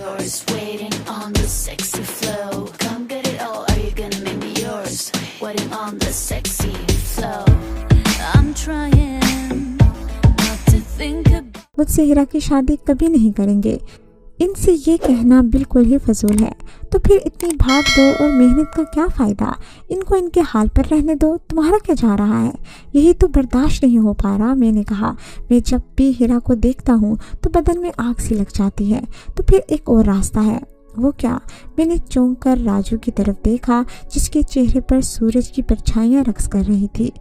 yours, waiting on the sexy flow. Come get it all, are you gonna make me yours? Waiting on the sexy flow. I'm trying not to think about. मुझसे हीरा की शादी कभी नहीं करेंगे, इनसे ये कहना बिल्कुल ही फजूल है। तो फिर इतनी भाग दो और मेहनत का क्या फ़ायदा? इनको इनके हाल पर रहने दो, तुम्हारा क्या जा रहा है? यही तो बर्दाश्त नहीं हो पा रहा। मैंने कहा, मैं जब भी हीरा को देखता हूँ तो बदन में आग सी लग जाती है। तो फिर एक और रास्ता है। वो क्या? मैंने चौंक कर राजू की तरफ देखा जिसके चेहरे पर सूरज की परछाइयाँ रक्स कर रही थी।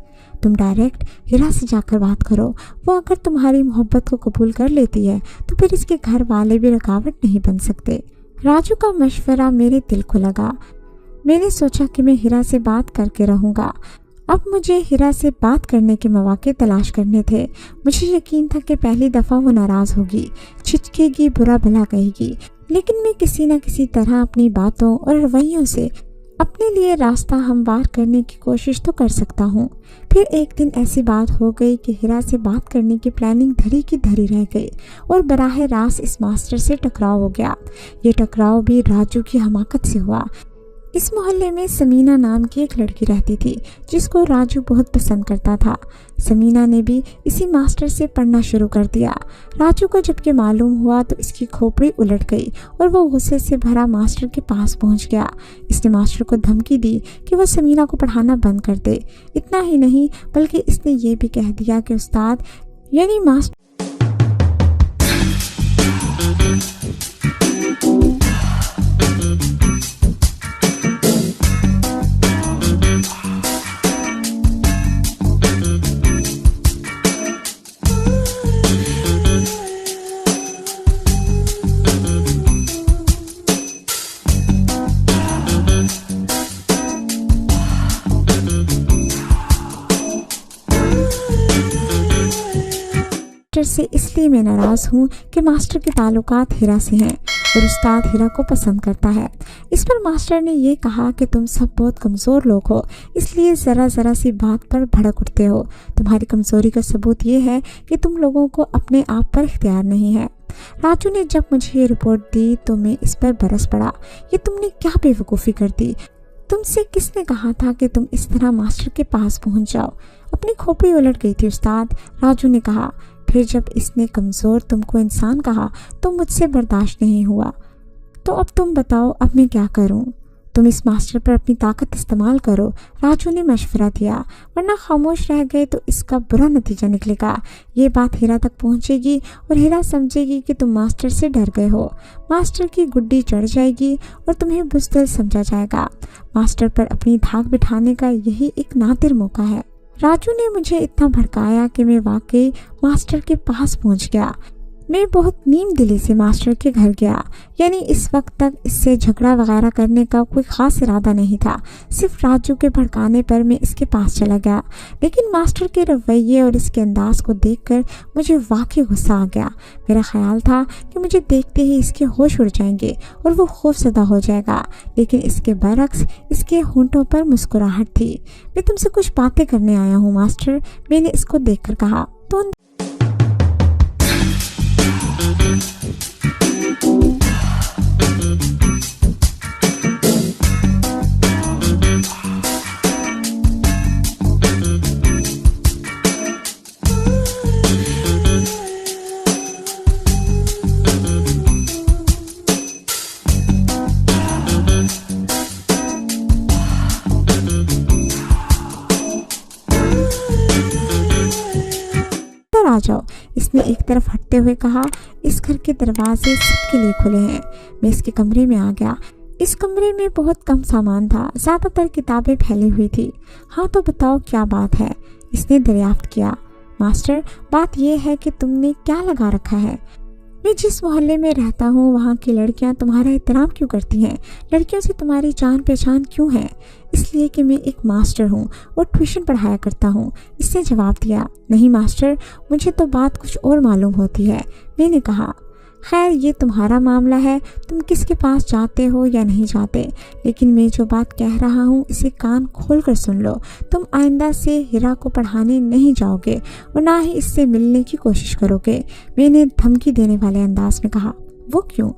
तुम डायरेक्ट हीरा से जाकर बात करो। वो अगर तुम्हारी मोहब्बत को कबूल कर लेती है तो फिर इसके घर वाले भी रुकावट नहीं बन सकते। राजू का मशवरा मेरे दिल को लगा। मैंने सोचा कि मैं हीरा से बात करके रहूँगा। अब मुझे हीरा से बात करने के मौके तलाश करने थे। मुझे यकीन था कि पहली दफ़ा वो नाराज़ होगी, छिचकेगी, बुरा भला कहेगी, लेकिन मैं किसी न किसी तरह अपनी बातों और रवैयों से अपने लिए रास्ता हमवार करने की कोशिश तो कर सकता हूँ। फिर एक दिन ऐसी बात हो गई कि हीरा से बात करने की प्लानिंग धरी की धरी रह गई और बराह रास्त इस मास्टर से टकराव हो गया। ये टकराव भी राजू की हमाकत से हुआ। इस मोहल्ले में समीना नाम की एक लड़की रहती थी जिसको राजू बहुत पसंद करता था। समीना ने भी इसी मास्टर से पढ़ना शुरू कर दिया। राजू को जब ये मालूम हुआ तो इसकी खोपड़ी उलट गई और वो गुस्से से भरा मास्टर के पास पहुंच गया। इसने मास्टर को धमकी दी कि वो समीना को पढ़ाना बंद कर दे। इतना ही नहीं बल्कि इसने ये भी कह दिया कि उस्ताद यानी मास्टर से इसलिए मैं नाराज़ हूँ कि मास्टर के ताल्लुकात हीरा से हैं और उस्ताद हीरा को पसंद करता है। इस पर मास्टर ने ये कहा कि तुम सब बहुत कमज़ोर लोग हो, इसलिए ज़रा सी बात पर भड़क उठते हो। तुम्हारी कमज़ोरी का सबूत ये है कि तुम लोगों को अपने आप पर इख्तियार नहीं है। राजू ने जब मुझे ये रिपोर्ट दी तो मैं इस पर बरस पड़ा। ये तुमने क्या बेवकूफ़ी कर दी? तुमसे किसने कहा था कि तुम इस तरह मास्टर के पास पहुँच जाओ? अपनी खोपड़ी उलट गई थी उस्ताद, राजू ने कहा। फिर जब इसने कमज़ोर तुमको इंसान कहा तो मुझसे बर्दाश्त नहीं हुआ। तो अब तुम बताओ, अब मैं क्या करूं? तुम इस मास्टर पर अपनी ताकत इस्तेमाल करो, राजू ने मशवरा दिया, वरना खामोश रह गए तो इसका बुरा नतीजा निकलेगा। ये बात हीरा तक पहुंचेगी और हीरा समझेगी कि तुम मास्टर से डर गए हो। मास्टर की गुड्डी चढ़ जाएगी और तुम्हें बुज़दिल समझा जाएगा। मास्टर पर अपनी धाक बिठाने का यही एक नादिर मौका है। राजू ने मुझे इतना भड़काया कि मैं वाकई मास्टर के पास पहुंच गया। मैं बहुत नीम दिली से मास्टर के घर गया। यानी इस वक्त तक इससे झगड़ा वगैरह करने का कोई ख़ास इरादा नहीं था। सिर्फ राजू के भड़काने पर मैं इसके पास चला गया। लेकिन मास्टर के रवैये और इसके अंदाज को देखकर मुझे वाकई गुस्सा आ गया। मेरा ख्याल था कि मुझे देखते ही इसके होश उड़ जाएंगे और वो खौफजदा हो जाएगा, लेकिन इसके बरक्स इसके होंठों पर मुस्कुराहट थी। मैं तुमसे कुछ बातें करने आया हूँ मास्टर, मैंने इसको देखकर कहा। तो आ जाओ, इसने एक तरफ हटते हुए कहा। इस घर के दरवाजे सबके लिए खुले हैं। मैं इसके कमरे में आ गया। इस कमरे में बहुत कम सामान था, ज़्यादातर किताबें फैली हुई थी। हाँ तो बताओ क्या बात है? इसने दरियाफ्त किया। मास्टर, बात यह है कि तुमने क्या लगा रखा है? मैं जिस मोहल्ले में रहता हूँ वहाँ की लड़कियाँ तुम्हारा एहतराम क्यों करती हैं? लड़कियों से तुम्हारी जान पहचान क्यों है? इसलिए कि मैं एक मास्टर हूँ और ट्यूशन पढ़ाया करता हूँ, इसने जवाब दिया। नहीं मास्टर, मुझे तो बात कुछ और मालूम होती है, मैंने कहा। खैर ये तुम्हारा मामला है, तुम किसके पास जाते हो या नहीं जाते, लेकिन मैं जो बात कह रहा हूँ इसे कान खोल कर सुन लो। तुम आइंदा से हीरा को पढ़ाने नहीं जाओगे और ना ही इससे मिलने की कोशिश करोगे, मैंने धमकी देने वाले अंदाज में कहा। वो क्यों?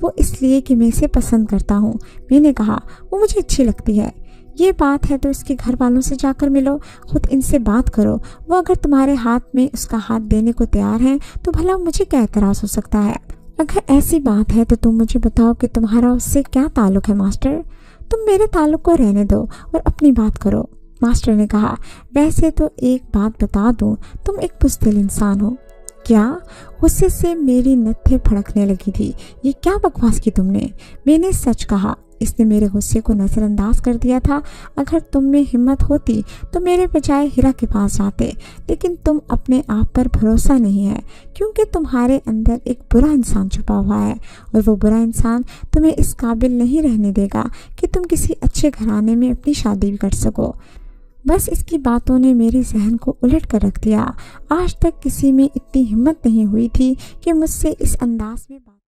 वो इसलिए कि मैं इसे पसंद करता हूँ। मैंने कहा, वो मुझे अच्छी लगती है। ये बात है तो इसके घर वालों से जाकर मिलो, खुद इनसे बात करो। वो अगर तुम्हारे हाथ में उसका हाथ देने को तैयार हैं तो भला मुझे क्या एतराज़ हो सकता है? अगर ऐसी बात है तो तुम मुझे बताओ कि तुम्हारा उससे क्या ताल्लुक है मास्टर? तुम मेरे ताल्लुक को रहने दो और अपनी बात करो। मास्टर ने कहा, वैसे तो एक बात बता दूं, तुम एक बुज़दिल इंसान हो। क्या? गुस्से से मेरी नत्थे फड़कने लगी थी। ये क्या बकवास की तुमने? मैंने सच कहा। इसने मेरे गुस्से को नज़रअंदाज कर दिया था। अगर तुम में हिम्मत होती तो मेरे बजाय हिरा के पास जाते, लेकिन तुम अपने आप पर भरोसा नहीं है, क्योंकि तुम्हारे अंदर एक बुरा इंसान छुपा हुआ है और वो बुरा इंसान तुम्हें इस काबिल नहीं रहने देगा कि तुम किसी अच्छे घराने में अपनी शादी भी कर सको। बस इसकी बातों ने मेरे जहन को उलट कर रख दिया। आज तक किसी में इतनी हिम्मत नहीं हुई थी कि मुझसे इस अंदाज में बात